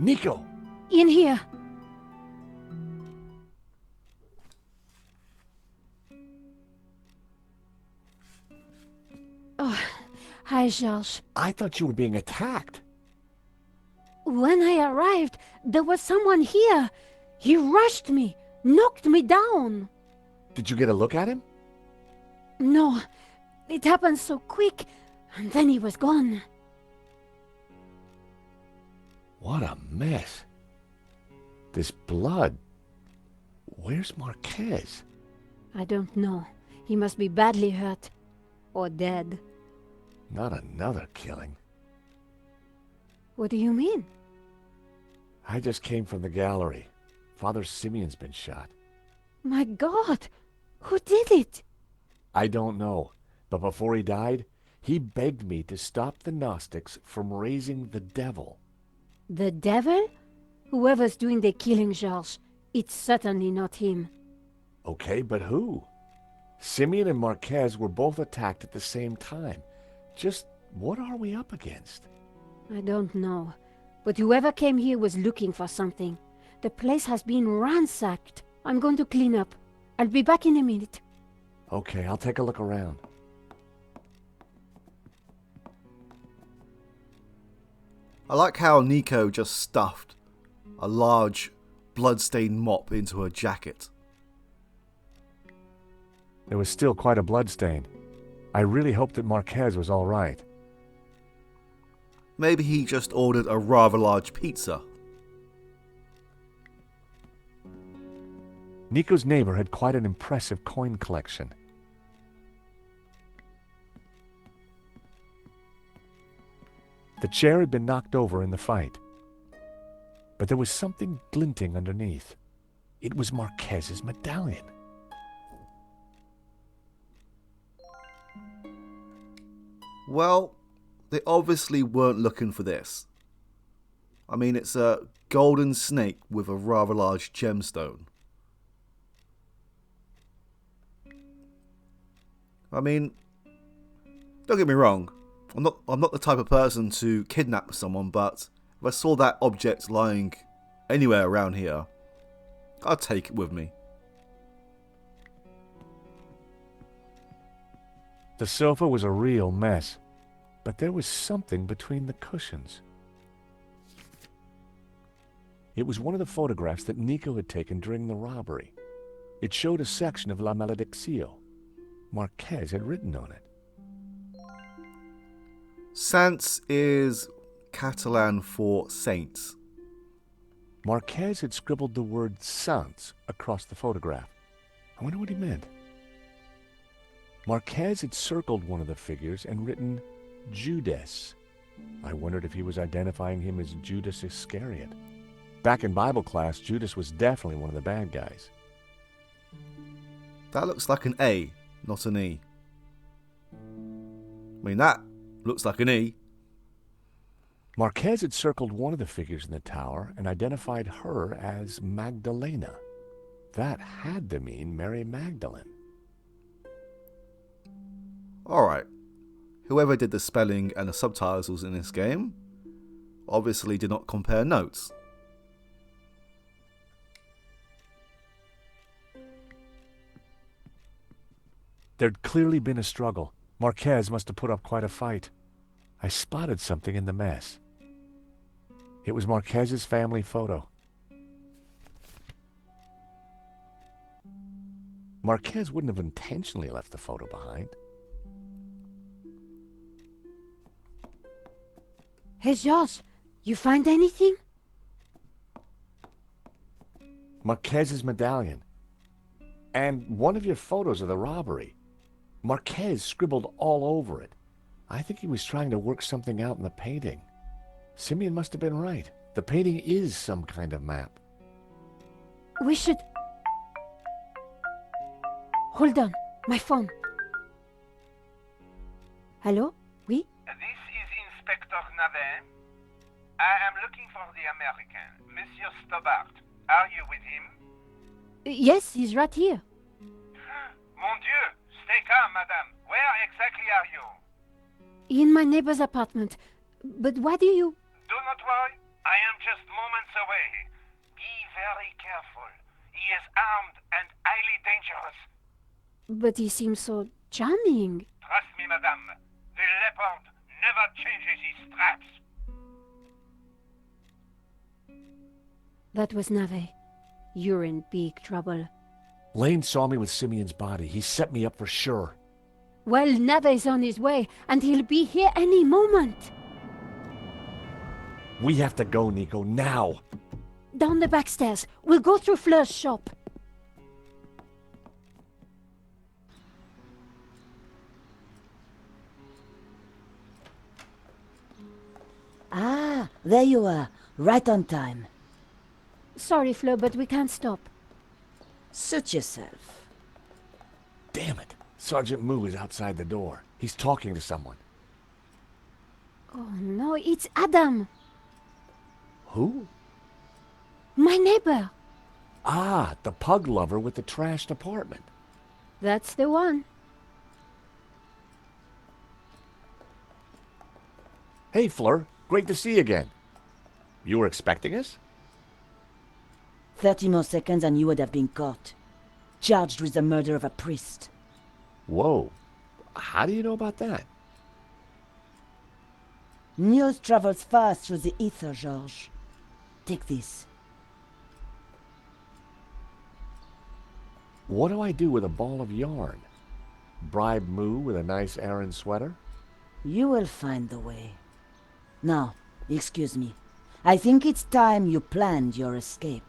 Nico! In here. Oh, hi, Georges. I thought you were being attacked. When I arrived, there was someone here. He rushed me, knocked me down. Did you get a look at him? No, it happened so quick, and then he was gone. What a mess. This blood. Where's Marquez? I don't know. He must be badly hurt. Or dead. Not another killing. What do you mean? I just came from the gallery. Father Simeon's been shot. My God! Who did it? I don't know, but before he died, he begged me to stop the Gnostics from raising the devil. The devil? Whoever's doing the killing, Georges, it's certainly not him. Okay, but who? Simeon and Marquez were both attacked at the same time. Just what are we up against? I don't know. But whoever came here was looking for something. The place has been ransacked. I'm going to clean up. I'll be back in a minute. Okay, I'll take a look around. I like how Nico just stuffed a large blood-stained mop into her jacket. There was still quite a bloodstain. I really hoped that Marquez was all right. Maybe he just ordered a rather large pizza. Nico's neighbor had quite an impressive coin collection. The chair had been knocked over in the fight, but there was something glinting underneath. It was Marquez's medallion. Well, they obviously weren't looking for this. I mean, it's a golden snake with a rather large gemstone. I mean, don't get me wrong, I'm not the type of person to kidnap someone, but if I saw that object lying anywhere around here, I'd take it with me. The sofa was a real mess, but there was something between the cushions. It was one of the photographs that Nico had taken during the robbery. It showed a section of La Maledicció. Marquez had written on it. Sants is Catalan for saints. Marquez had scribbled the word Sants across the photograph. I wonder what he meant. Marquez had circled one of the figures and written Judas. I wondered if he was identifying him as Judas Iscariot. Back in Bible class, Judas was definitely one of the bad guys. That looks like an A, not an E. I mean, that looks like an E. Marquez had circled one of the figures in the tower and identified her as Magdalena. That had to mean Mary Magdalene. Alright, whoever did the spelling and the subtitles in this game obviously did not compare notes. There'd clearly been a struggle. Marquez must have put up quite a fight. I spotted something in the mess. It was Marquez's family photo. Marquez wouldn't have intentionally left the photo behind. Hey, Georges, you find anything? Marquez's medallion. And one of your photos of the robbery. Marquez scribbled all over it. I think he was trying to work something out in the painting. Simeon must have been right. The painting is some kind of map. We should... Hold on, my phone. Hello? Oui? This is Inspector Navet. I am looking for the American, Monsieur Stobart. Are you with him? Yes, he's right here. Mon Dieu! Stay calm, madame. Where exactly are you? In my neighbor's apartment. But why do you... Do not worry. I am just armed and highly dangerous. But he seems so charming. Trust me, madame. The leopard never changes his straps. That was Nave. You're in big trouble. Lane saw me with Simeon's body. He set me up for sure. Well, Nave's on his way, and he'll be here any moment. We have to go, Nico, now. Down the back stairs. We'll go through Fleur's shop. Ah, there you are. Right on time. Sorry, Fleur, but we can't stop. Suit yourself. Damn it. Sergeant Moo is outside the door. He's talking to someone. Oh no, it's Adam, Who? my neighbor. Ah, the pug lover with the trashed apartment. That's the one. Hey, Fleur. Great to see you again. You were expecting us? 30 more seconds and you would have been caught. Charged with the murder of a priest. Whoa. How do you know about that? News travels fast through the ether, Georges. Take this. What do I do with a ball of yarn? Bribe Moo with a nice Aran sweater? You will find the way. Now, excuse me. I think it's time you planned your escape.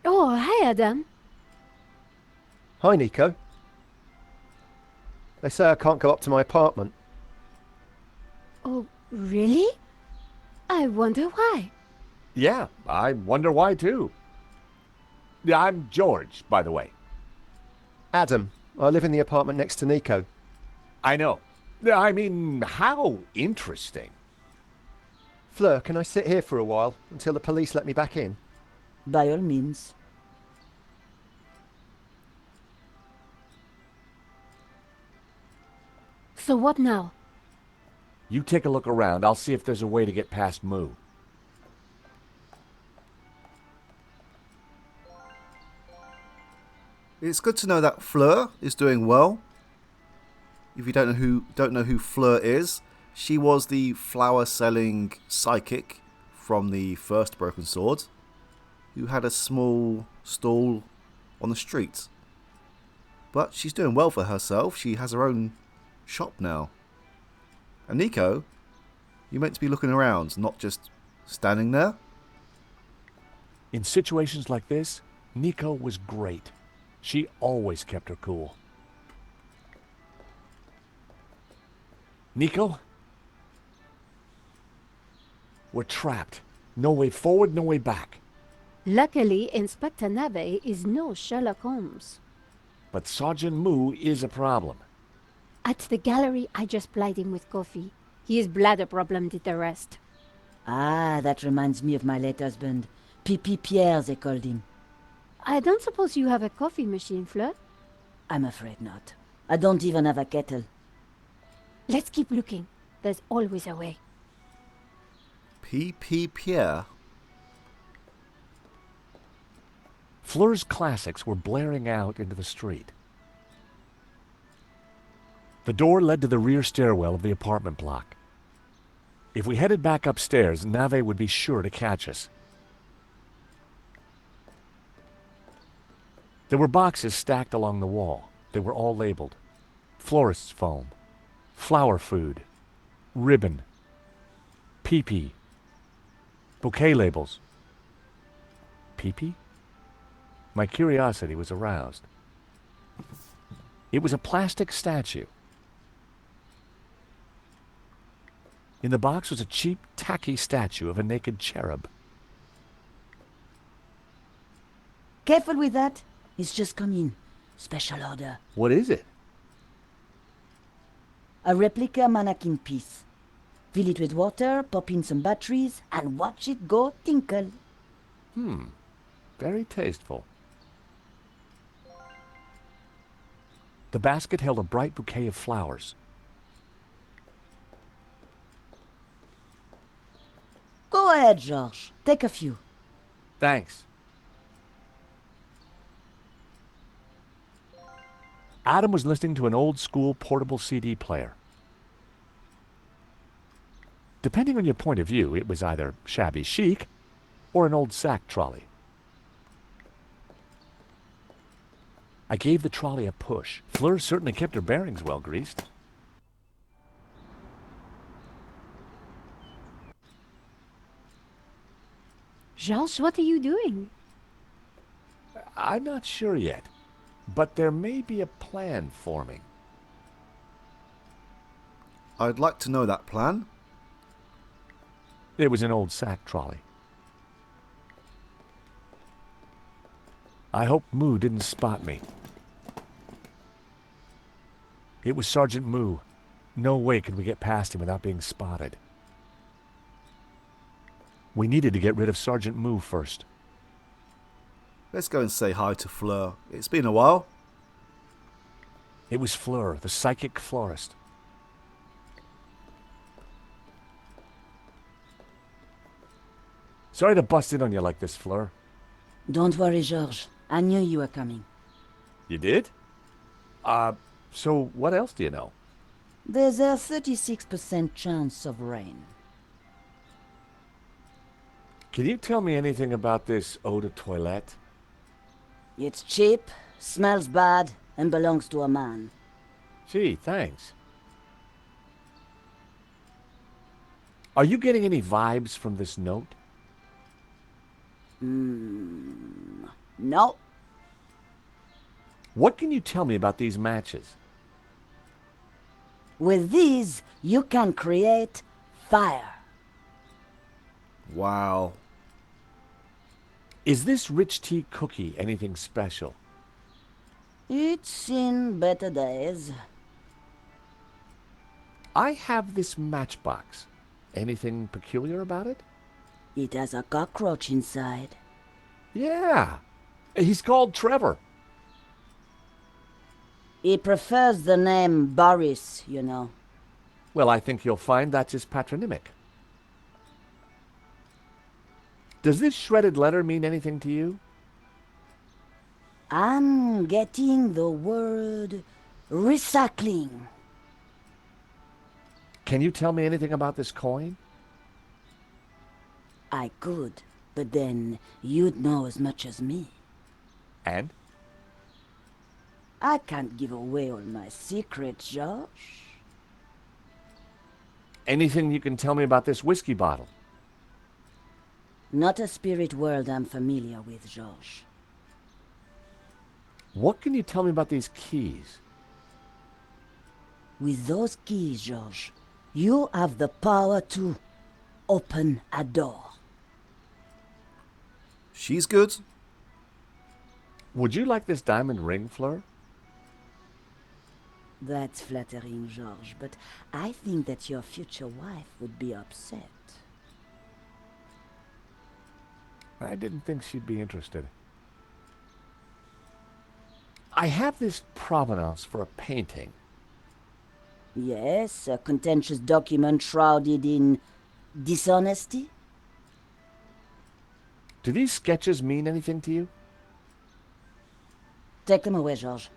Oh, hi, Adam. Hi, Nico. They say I can't go up to my apartment. Oh, really? I wonder why. Yeah, I wonder why too. Yeah, I'm George, by the way. Adam, I live in the apartment next to Nico. I know. I mean, how interesting. Fleur, can I sit here for a while until the police let me back in? By all means. So what now? You take a look around. I'll see if there's a way to get past Moo. It's good to know that Fleur is doing well. If you don't know who Fleur is, she was the flower-selling psychic from the first Broken Sword, who had a small stall on the street. But she's doing well for herself. She has her own shop now. And Nico, you're meant to be looking around, not just standing there. In situations like this, Nico was great. She always kept her cool. Nico? We're trapped. No way forward, no way back. Luckily, Inspector Nave is no Sherlock Holmes. But Sergeant Moo is a problem. At the gallery, I just plied him with coffee. His bladder problem did the rest. Ah, that reminds me of my late husband. Pipi Pierre, they called him. I don't suppose you have a coffee machine, Fleur? I'm afraid not. I don't even have a kettle. Let's keep looking. There's always a way. P.P. Pierre. Fleur's classics were blaring out into the street. The door led to the rear stairwell of the apartment block. If we headed back upstairs, Nave would be sure to catch us. There were boxes stacked along the wall. They were all labeled. Florist's foam, flower food, ribbon, pee-pee, bouquet labels. Pee-pee? My curiosity was aroused. It was a plastic statue. In the box was a cheap, tacky statue of a naked cherub. Careful with that. It's just come in. Special order. What is it? A replica mannequin piece. Fill it with water, pop in some batteries, and watch it go tinkle. Very tasteful. The basket held a bright bouquet of flowers. Go ahead, Georges. Take a few. Thanks. Adam was listening to an old-school portable CD player. Depending on your point of view, it was either shabby chic or an old sack trolley. I gave the trolley a push. Fleur certainly kept her bearings well greased. Georges, what are you doing? I'm not sure yet, but there may be a plan forming. I'd like to know that plan. It was an old sack trolley. I hope Moo didn't spot me. It was Sergeant Moo. No way could we get past him without being spotted. We needed to get rid of Sergeant Moo first. Let's go and say hi to Fleur. It's been a while. It was Fleur, the psychic florist. Sorry to bust in on you like this, Fleur. Don't worry, Georges. I knew you were coming. You did? So what else do you know? There's a 36% chance of rain. Can you tell me anything about this eau de toilette? It's cheap, smells bad, and belongs to a man. Gee, thanks. Are you getting any vibes from this note? No. What can you tell me about these matches? With these, you can create fire. Wow. Is this rich tea cookie anything special? It's seen better days. I have this matchbox. Anything peculiar about it? It has a cockroach inside. Yeah. He's called Trevor. He prefers the name Boris, you know. Well, I think you'll find that's his patronymic. Does this shredded letter mean anything to you? I'm getting the word recycling. Can you tell me anything about this coin? I could, but then you'd know as much as me. And? I can't give away all my secrets, Josh. Anything you can tell me about this whiskey bottle? Not a spirit world I'm familiar with, Josh. What can you tell me about these keys? With those keys, Josh, you have the power to open a door. She's good. Would you like this diamond ring, Fleur? That's flattering, Georges, but I think that your future wife would be upset. I didn't think she'd be interested. I have this provenance for a painting. Yes, a contentious document shrouded in dishonesty? Do these sketches mean anything to you? Take them away, Georges.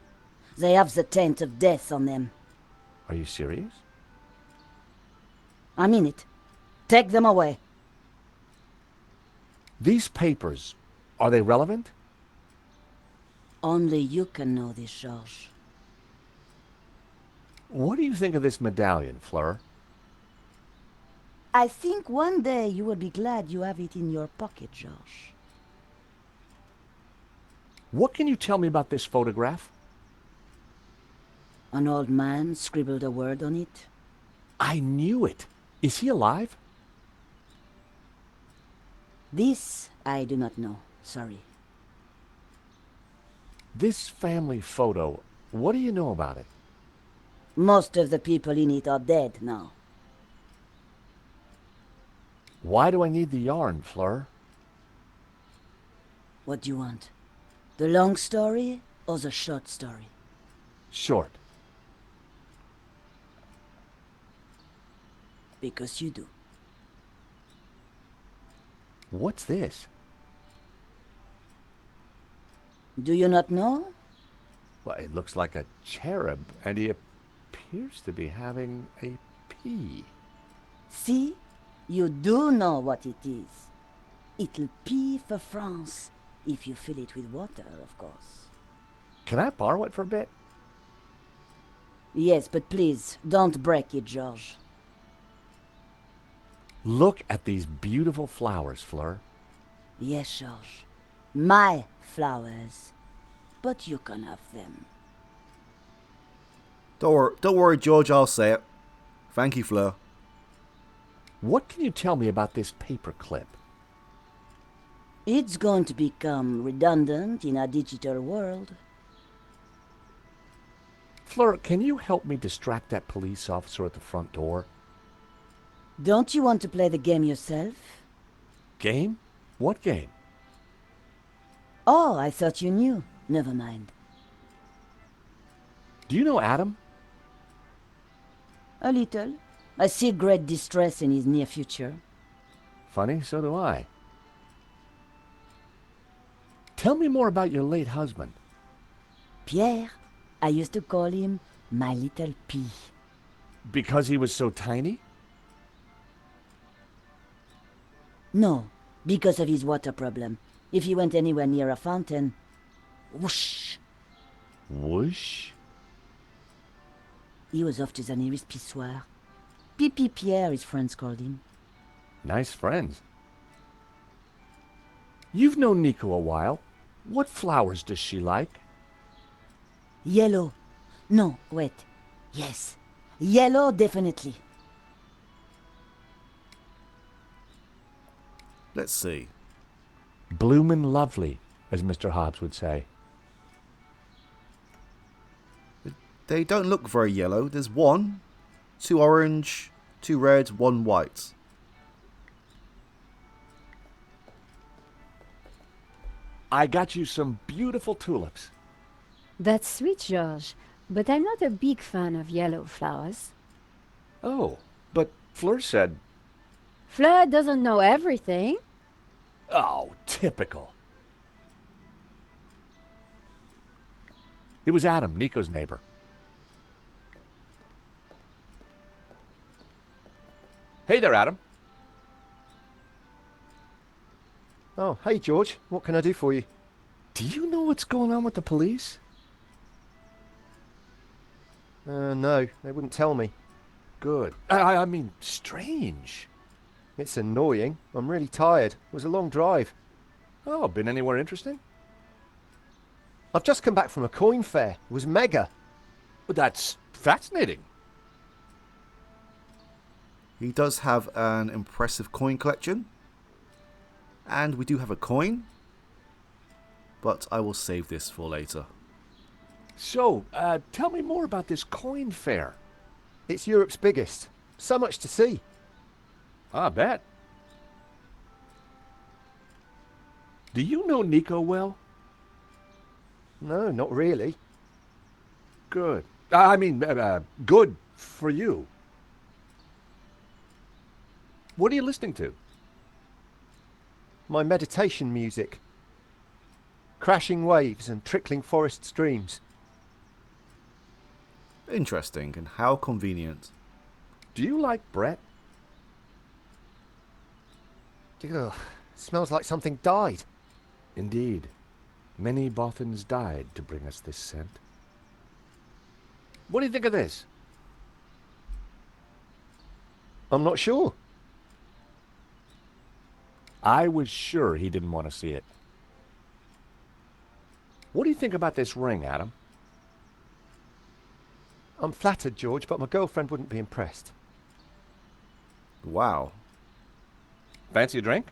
They have the taint of death on them. Are you serious? I mean it. Take them away. These papers, are they relevant? Only you can know this, Georges. What do you think of this medallion, Fleur? I think one day you will be glad you have it in your pocket, Georges. What can you tell me about this photograph? An old man scribbled a word on it. I knew it. Is he alive? This I do not know. Sorry. This family photo, what do you know about it? Most of the people in it are dead now. Why do I need the yarn, Fleur? What do you want? The long story or the short story? Short. Because you do. What's this? Do you not know? Well, it looks like a cherub, and he appears to be having a pea. See? You do know what it is. It'll pee for France, if you fill it with water, of course. Can I borrow it for a bit? Yes, but please, don't break it, George. Look at these beautiful flowers, Fleur. Yes, George. My flowers. But you can have them. Don't worry, George, I'll say it. Thank you, Fleur. What can you tell me about this paperclip? It's going to become redundant in a digital world. Fleur, can you help me distract that police officer at the front door? Don't you want to play the game yourself? Game? What game? Oh, I thought you knew. Never mind. Do you know Adam? A little. I see great distress in his near future. Funny, so do I. Tell me more about your late husband. Pierre, I used to call him my little pea. Because he was so tiny? No, because of his water problem. If he went anywhere near a fountain, whoosh, Whoosh? he was off to the nearest pissoir. Pipi Pierre, his friends called him. Nice friends. You've known Nico a while. What flowers does she like? Yellow. No, wait. Yes. Yellow, definitely. Let's see. Bloomin' lovely, as Mr. Hobbs would say. They don't look very yellow. There's one, 2 orange, 2 red, 1 white. I got you some beautiful tulips. That's sweet, George, but I'm not a big fan of yellow flowers. Oh, but Fleur said... Fleur doesn't know everything. Oh, typical. It was Adam, Nico's neighbor. Hey there, Adam. Oh, hey George, what can I do for you? Do you know what's going on with the police? No, they wouldn't tell me. Good. I mean, strange. It's annoying. I'm really tired. It was a long drive. Oh, been anywhere interesting? I've just come back from a coin fair. It was mega. Well, that's fascinating. He does have an impressive coin collection. And we do have a coin. But I will save this for later. So, tell me more about this coin fair. It's Europe's biggest. So much to see. I bet. Do you know Nico well? No, not really. Good. I mean, good for you. What are you listening to? My meditation music. Crashing waves and trickling forest streams. Interesting, and how convenient. Do you like Brett? Ugh, smells like something died. Indeed. Many Bothans died to bring us this scent. What do you think of this? I'm not sure. I was sure he didn't want to see it. What do you think about this ring, Adam? I'm flattered, George, but my girlfriend wouldn't be impressed. Wow. Fancy a drink?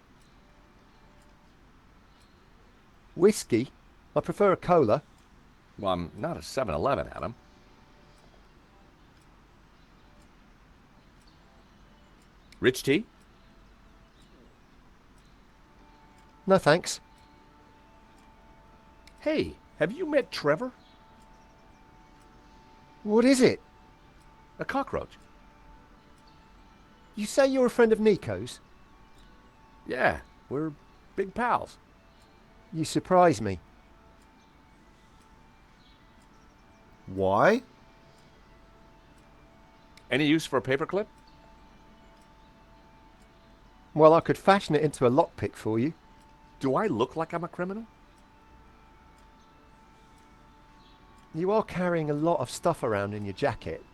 Whiskey? I prefer a cola. Well, I'm not a 7-Eleven, Adam. Rich tea? No thanks. Hey, have you met Trevor? What is it? A cockroach. You say you're a friend of Nico's? Yeah, we're big pals. You surprise me. Why? Any use for a paperclip? Well, I could fashion it into a lockpick for you. Do I look like I'm a criminal? You are carrying a lot of stuff around in your jacket.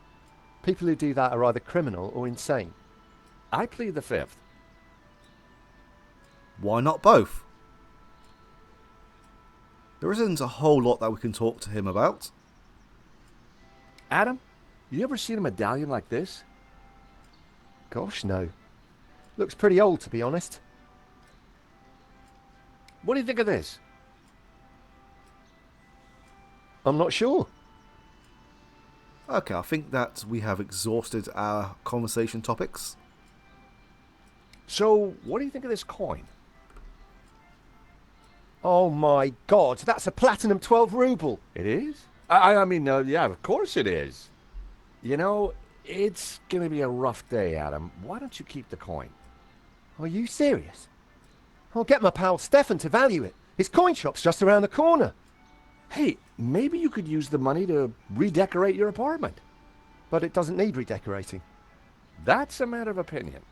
People who do that are either criminal or insane. I plead the fifth. Why not both? There isn't a whole lot that we can talk to him about. Adam, you ever seen a medallion like this? Gosh, no. Looks pretty old, to be honest. What do you think of this? I'm not sure. Okay, I think that we have exhausted our conversation topics. So, what do you think of this coin? Oh my god, that's a platinum 12 ruble. It is? I mean, yeah, of course it is. You know, it's gonna be a rough day, Adam. Why don't you keep the coin? Are you serious? I'll get my pal Stefan to value it. His coin shop's just around the corner. Hey, maybe you could use the money to redecorate your apartment. But it doesn't need redecorating. That's a matter of opinion.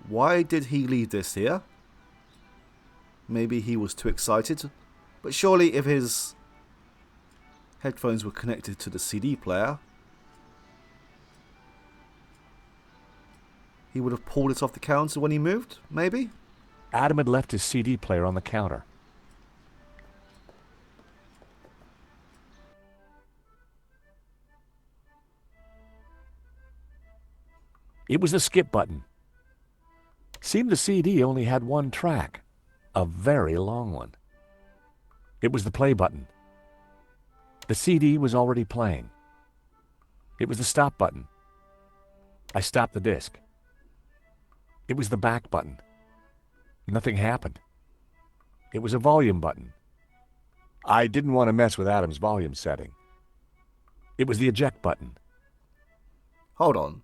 Why did he leave this here? Maybe he was too excited. But surely if his headphones were connected to the CD player, he would have pulled it off the counter when he moved, maybe? Adam had left his CD player on the counter. It was the skip button. Seemed the CD only had one track, a very long one. It was the play button. The CD was already playing. It was the stop button. I stopped the disc. It was the back button. Nothing happened. It was a volume button. I didn't want to mess with Adam's volume setting. It was the eject button. Hold on.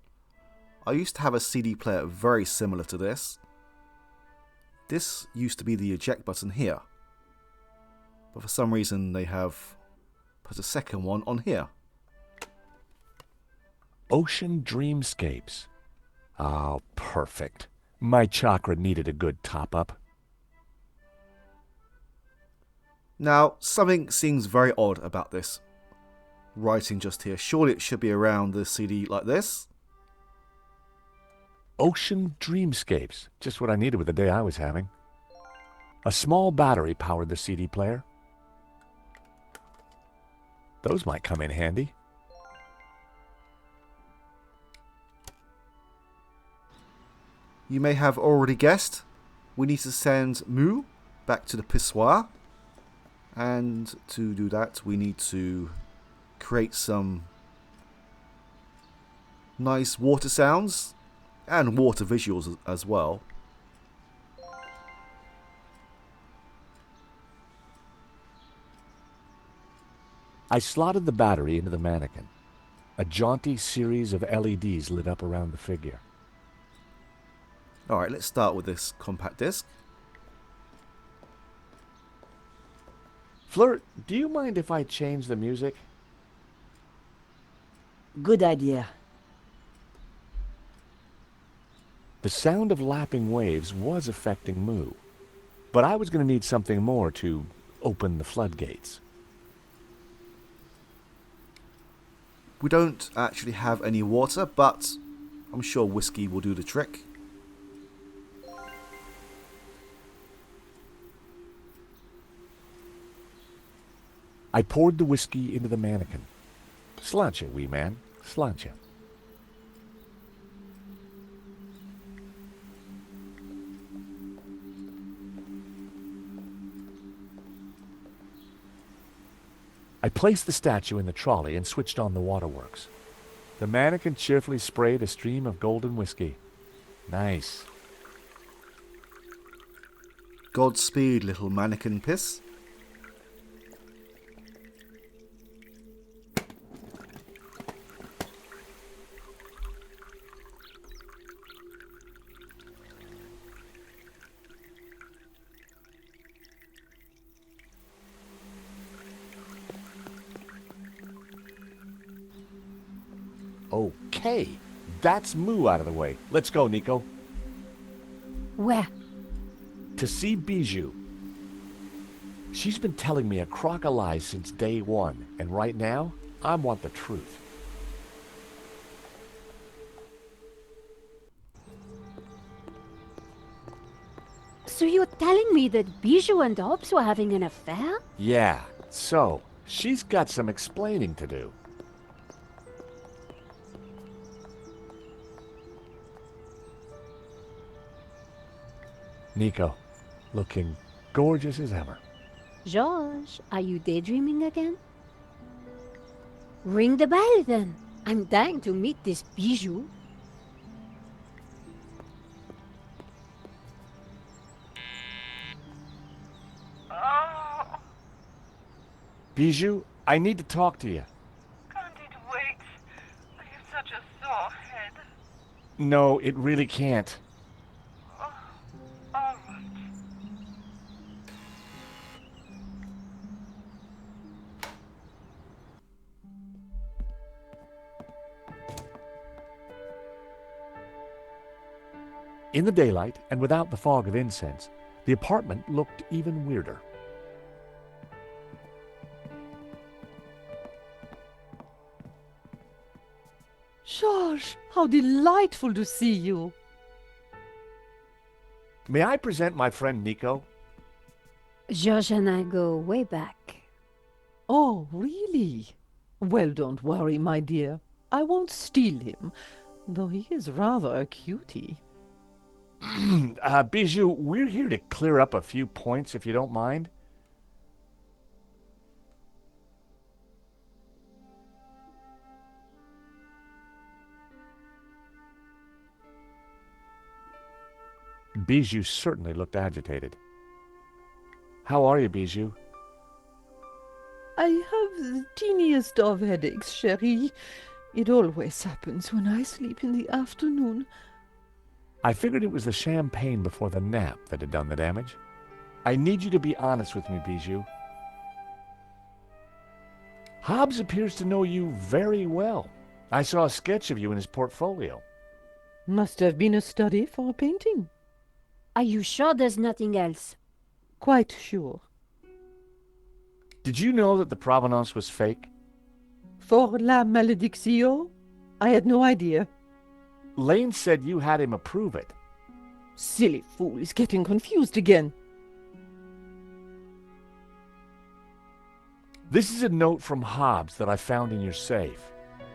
I used to have a CD player very similar to this. This used to be the eject button here. But for some reason they have put a second one on here. Ocean Dreamscapes. Oh, perfect. My chakra needed a good top-up. Now, something seems very odd about this writing just here. Surely it should be around the CD like this. Ocean Dreamscapes. Just what I needed with the day I was having. A small battery powered the CD player. Those might come in handy. You may have already guessed, we need to send Moo back to the pissoir. And to do that, we need to create some nice water sounds and water visuals as well. I slotted the battery into the mannequin. A jaunty series of LEDs lit up around the figure. Alright, let's start with this compact disc. Flirt, do you mind if I change the music? Good idea. The sound of lapping waves was affecting Moo, but I was going to need something more to open the floodgates. We don't actually have any water, but I'm sure whiskey will do the trick. I poured the whiskey into the mannequin. Sláinte, wee man, sláinte. I placed the statue in the trolley and switched on the waterworks. The mannequin cheerfully sprayed a stream of golden whiskey. Nice. Godspeed, little mannequin piss. Okay, that's Moo out of the way. Let's go, Nico. Where? To see Bijou. She's been telling me a crock of lies since day one, and right now, I want the truth. So you're telling me that Bijou and Hobbs were having an affair? Yeah, so, she's got some explaining to do. Nico, looking gorgeous as ever. George, are you daydreaming again? Ring the bell then. I'm dying to meet this Bijou. Oh, Bijou, I need to talk to you. can't it wait? I have such a sore head. No, it really can't. Oh, all right. In the daylight, and without the fog of incense, the apartment looked even weirder. George, how delightful to see you. May I present my friend Nico? George and I go way back. Oh, really? Well, don't worry, my dear. I won't steal him, though he is rather a cutie. Bijou, we're here to clear up a few points, if you don't mind. Bijou certainly looked agitated. How are you, Bijou? I have the teeniest of headaches, chérie. It always happens when I sleep in the afternoon. I figured it was the champagne before the nap that had done the damage. I need you to be honest with me, Bijou. Hobbs appears to know you very well. I saw a sketch of you in his portfolio. Must have been a study for a painting. Are you sure there's nothing else? Quite sure. Did you know that the provenance was fake? For la malédiction? I had no idea. Lane said you had him approve it. Silly fool is getting confused again. This is a note from Hobbs that I found in your safe.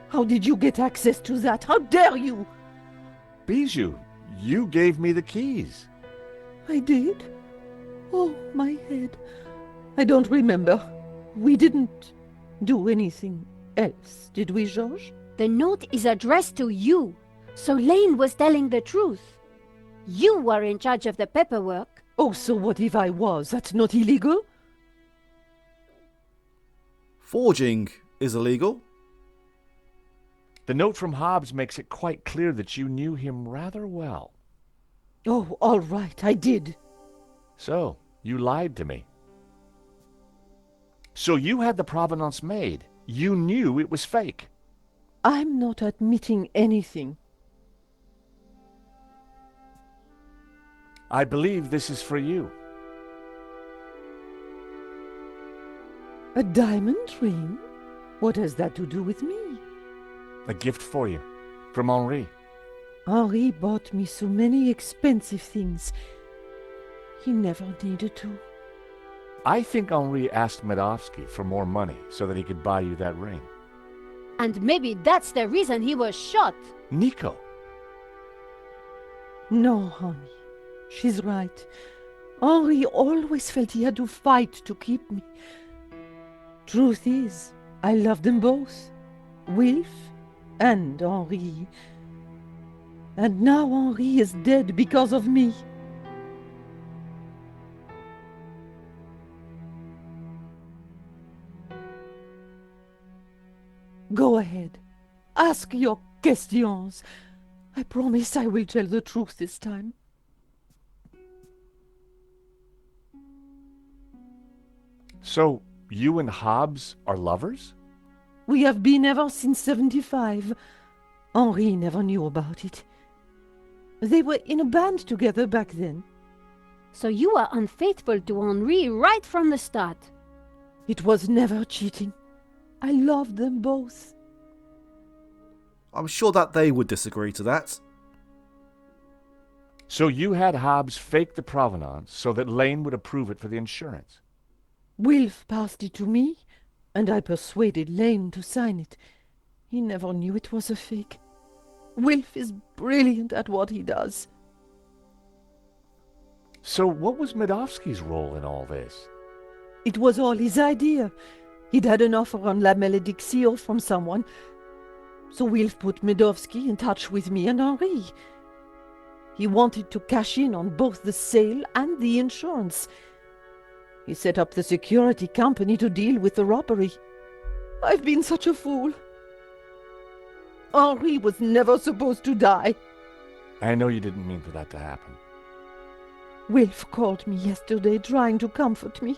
How did you get access to that? How dare you? Bijou, you gave me the keys. I did? Oh, my head. I don't remember. We didn't do anything else, did we, Georges? The note is addressed to you, so Lane was telling the truth. You were in charge of the paperwork. Oh, so what if I was? That's not illegal? Forging is illegal. The note from Hobbs makes it quite clear that you knew him rather well. Oh, all right, I did. So, you lied to me. So you had the provenance made. You knew it was fake. I'm not admitting anything. I believe this is for you. A diamond ring? What has that to do with me? A gift for you. From Henri. Henri bought me so many expensive things. He never needed to. I think Henri asked Medovsky for more money so that he could buy you that ring. And maybe that's the reason he was shot. Nico. No, honey. She's right. Henri always felt he had to fight to keep me. Truth is, I love them both. Wilf and Henri. And now Henri is dead because of me. Go ahead. Ask your questions. I promise I will tell the truth this time. So, you and Hobbs are lovers? We have been ever since 75. Henri never knew about it. They were in a band together back then. So you were unfaithful to Henri right from the start. It was never cheating. I loved them both. I'm sure that they would disagree to that. So you had Hobbs fake the provenance so that Lane would approve it for the insurance. Wilf passed it to me, and I persuaded Lane to sign it. He never knew it was a fake. Wilf is brilliant at what he does. So what was Medovsky's role in all this? It was all his idea. He'd had an offer on La Malédiction from someone. So Wilf put Medovsky in touch with me and Henri. He wanted to cash in on both the sale and the insurance. He set up the security company to deal with the robbery. I've been such a fool. Henri was never supposed to die. I know you didn't mean for that to happen. Wilf called me yesterday trying to comfort me.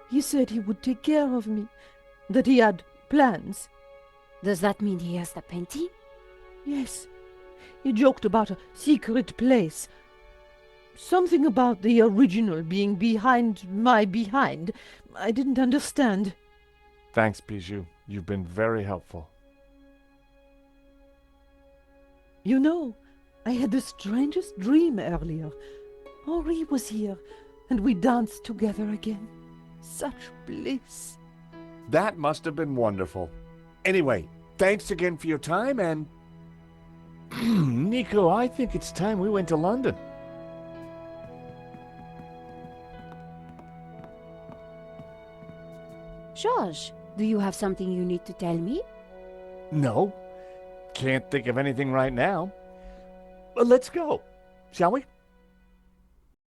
He said he would take care of me, that he had plans. Does that mean he has the painting? Yes. He joked about a secret place. Something about the original being behind my behind. I didn't understand. Thanks, Bijou. You've been very helpful. You know, I had the strangest dream earlier. Henri was here, and we danced together again. Such bliss. That must have been wonderful. Anyway, thanks again for your time, and... Nico, I think it's time we went to London. George, do you have something you need to tell me? No. Can't think of anything right now. But let's go, shall we?